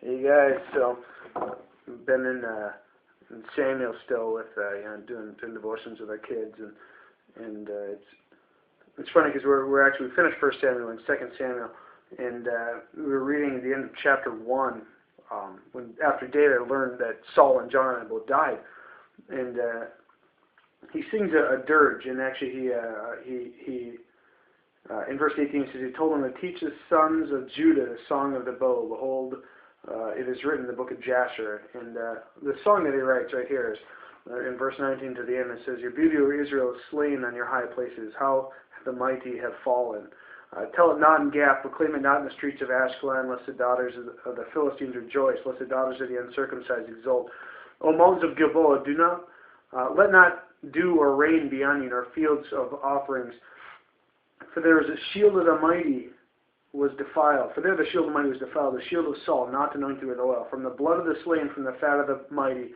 Hey guys, so been in Samuel still with doing devotions with our kids, and it's funny because we finished First Samuel and Second Samuel, and we were reading at the end of chapter 1 when after David learned that Saul and Jonathan both died, and he sings a dirge, and actually he in verse 18 he says, he told them to teach the sons of Judah the song of the bow. Behold, it is written in the book of Jasher. And the song that he writes right here is in verse 19 to the end. It says, your beauty, O Israel, is slain on your high places. How the mighty have fallen. Tell it not in Gath, proclaim it not in the streets of Ashkelon, lest the daughters of the Philistines rejoice, lest the daughters of the uncircumcised exult. O mountains of Gilboa, do not let not dew or rain be on you, nor fields of offerings. For there is a shield of the mighty was defiled. For there the shield of the mighty was defiled, the shield of Saul, not anointed with oil. From the blood of the slain, from the fat of the mighty,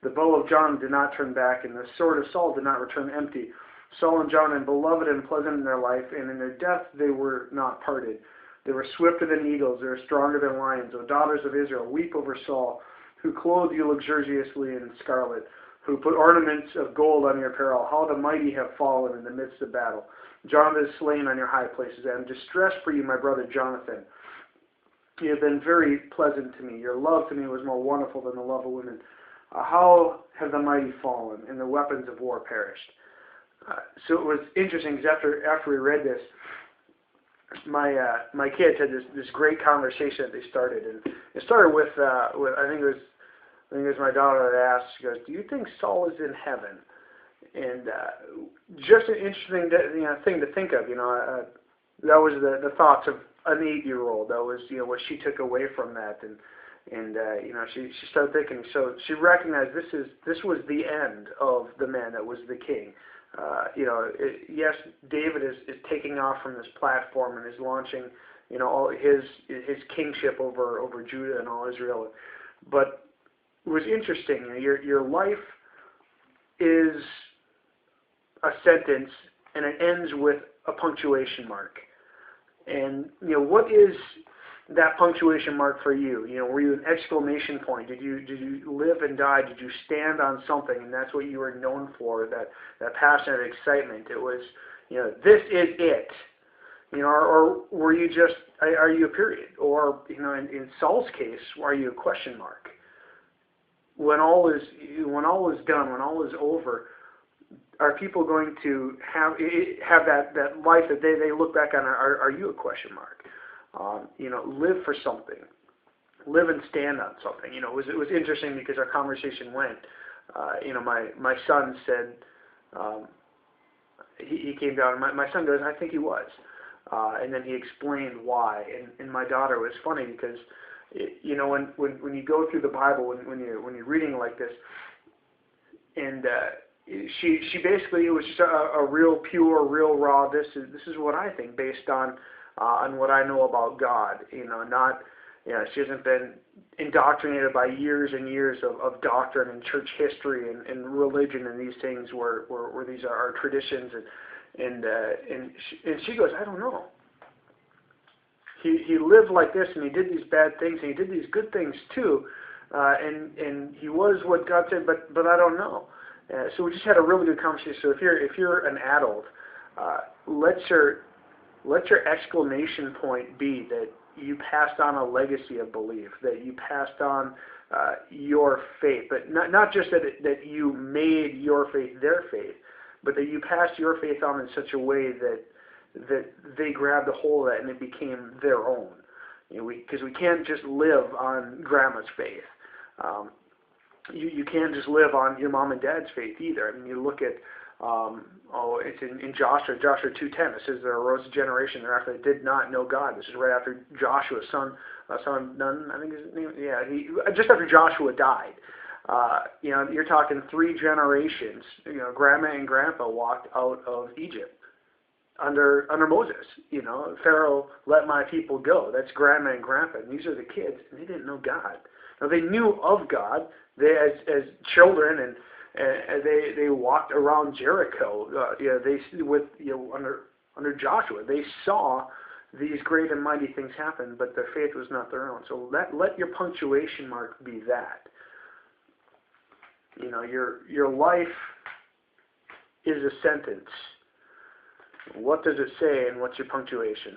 the bow of Jonathan did not turn back, and the sword of Saul did not return empty. Saul and Jonathan, beloved and pleasant in their life, and in their death they were not parted. They were swifter than eagles, they were stronger than lions. O daughters of Israel, weep over Saul, who clothed you luxuriously in scarlet, who put ornaments of gold on your apparel. How the mighty have fallen in the midst of battle. Jonathan is slain on your high places. I am distressed for you, my brother Jonathan. You have been very pleasant to me. Your love to me was more wonderful than the love of women. How have the mighty fallen, and the weapons of war perished? So it was interesting, because after we read this, my kids had this great conversation that they started, and it started with I think it was my daughter that asked. She goes, "Do you think Saul is in heaven?" And just an interesting thing to think of. That was the thoughts of an 8-year-old. That was what she took away from that, and she started thinking. So she recognized this was the end of the man that was the king. Yes, David is taking off from this platform and is launching all his kingship over Judah and all Israel. But it was interesting. Your life is a sentence, and it ends with a punctuation mark. And what is that punctuation mark for you? Were you an exclamation point? Did you live and die? Did you stand on something, and that's what you were known for? That passionate excitement. It was this is it. Or were you just are you a period? Or in Saul's case, are you a question mark? When all is done, when all is over, are people going to have that life that they look back on? Are you a question mark? Live for something, live and stand on something. It was interesting because our conversation went. My son said he came down. My son goes, I think he was, and then he explained why. And my daughter was funny because when you go through the Bible, when you're reading like this, and she basically, it was just a real pure, real raw. This is what I think based on what I know about God. She hasn't been indoctrinated by years and years of doctrine and church history and religion and these things where these are our traditions, and she goes, I don't know. He lived like this, and he did these bad things, and he did these good things too, and he was what God said, but I don't know. So we just had a really good conversation. So if you're an adult, let your exclamation point be that you passed on a legacy of belief, that you passed on your faith, but not just that you made your faith their faith, but that you passed your faith on in such a way that they grabbed a hold of that and it became their own. Because we can't just live on grandma's faith. You can't just live on your mom and dad's faith either. I mean, you look at it's in Joshua 2:10. It says there arose a generation thereafter that did not know God. This is right after Joshua, son of Nun, I think his name. Yeah, just after Joshua died. You're talking 3 generations. Grandma and grandpa walked out of Egypt under Moses. Pharaoh let my people go. That's grandma and grandpa, and these are the kids, and they didn't know God. Now they knew of God. They as children and they walked around Jericho. Under Joshua, they saw these great and mighty things happened, but their faith was not their own. So let your punctuation mark be that. You know, your life is a sentence. What does it say, and what's your punctuation?